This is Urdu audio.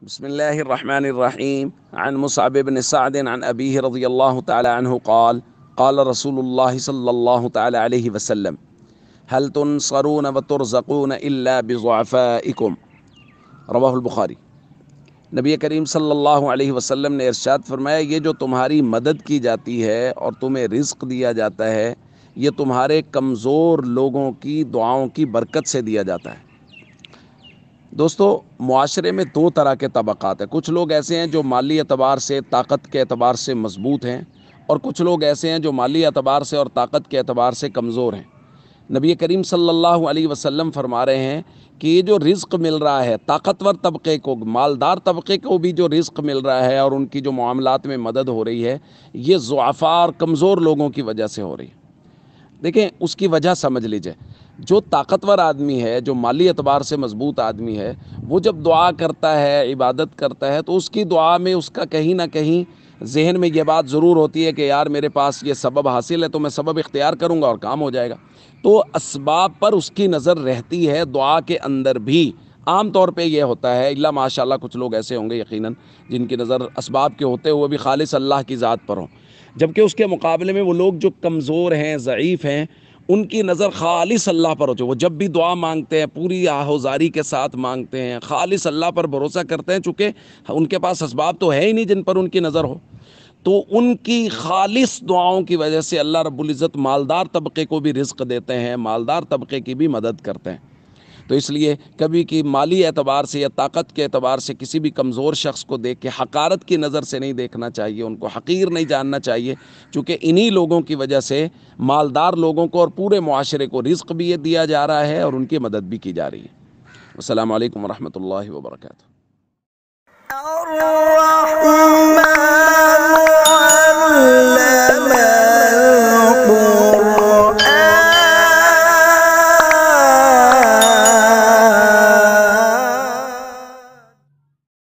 بسم الله الرحمن الرحيم عن مصعب بن سعد عن أبيه رضي الله تعالى عنه قال قال رسول الله صلى الله تعالى عليه وسلم هل تنصرون وترزقون إلا بضعفائكم رواہ البخاری۔ نبی کریم صلی اللہ علیہ وسلم نے ارشاد فرمایا، یہ جو تمہاری مدد کی جاتی ہے اور تمہیں رزق دیا جاتا ہے، یہ تمہارے کمزور لوگوں کی دعاؤں کی برکت سے دیا جاتا ہے۔ دوستو، معاشرے میں دو طرح کے طبقات ہیں۔ کچھ لوگ ایسے ہیں جو مالی اعتبار سے، طاقت کے اعتبار سے مضبوط ہیں، اور کچھ لوگ ایسے ہیں جو مالی اعتبار سے اور طاقت کے اعتبار سے کمزور ہیں۔ نبی کریم صلی اللہ علیہ وسلم فرما رہے ہیں کہ یہ جو رزق مل رہا ہے طاقتور طبقے کو، مالدار طبقے کو بھی جو رزق مل رہا ہے اور ان کی جو معاملات میں مدد ہو رہی ہے، یہ ضعفاء اور کمزور لوگوں کی وجہ سے ہو رہی ہے۔ دیکھیں، اس کی وجہ سمجھ لیجئے۔ جو طاقتور آدمی ہے، جو مالی اعتبار سے مضبوط آدمی ہے، وہ جب دعا کرتا ہے، عبادت کرتا ہے، تو اس کی دعا میں اس کا کہیں نہ کہیں ذہن میں یہ بات ضرور ہوتی ہے کہ یار میرے پاس یہ سبب حاصل ہے تو میں سبب اختیار کروں گا اور کام ہو جائے گا۔ تو اسباب پر اس کی نظر رہتی ہے دعا کے اندر بھی۔ عام طور پہ یہ ہوتا ہے، اللہ ماشاءاللہ کچھ لوگ ایسے ہوں گے یقیناً جن کی نظر اسباب کے ہوتے ہوئے بھی خالص اللہ کی ذات پر ہوں، جبکہ اس کے مقابلے میں وہ لوگ جو کمزور ہیں، ضعیف ہیں، ان کی نظر خالص اللہ پر ہوتی ہے۔ وہ جب بھی دعا مانگتے ہیں پوری آہوزاری کے ساتھ مانگتے ہیں، خالص اللہ پر بھروسہ کرتے ہیں، چونکہ ان کے پاس اسباب تو ہے ہی نہیں جن پر ان کی نظر ہو۔ تو ان کی خالص دعاؤں کی وجہ سے اللہ رب العزت مالدار طبقے کو بھی رزق دیتے ہیں، مالدار طبقے کی بھی مدد کرتے ہیں۔ تو اس لیے کبھی کی مالی اعتبار سے یا طاقت کے اعتبار سے کسی بھی کمزور شخص کو دیکھ کے حقارت کی نظر سے نہیں دیکھنا چاہیے، ان کو حقیر نہیں جاننا چاہیے، چونکہ انہی لوگوں کی وجہ سے مالدار لوگوں کو اور پورے معاشرے کو رزق بھی یہ دیا جا رہا ہے اور ان کی مدد بھی کی جا رہی ہے۔ السلام علیکم ورحمۃ اللہ وبرکاتہ۔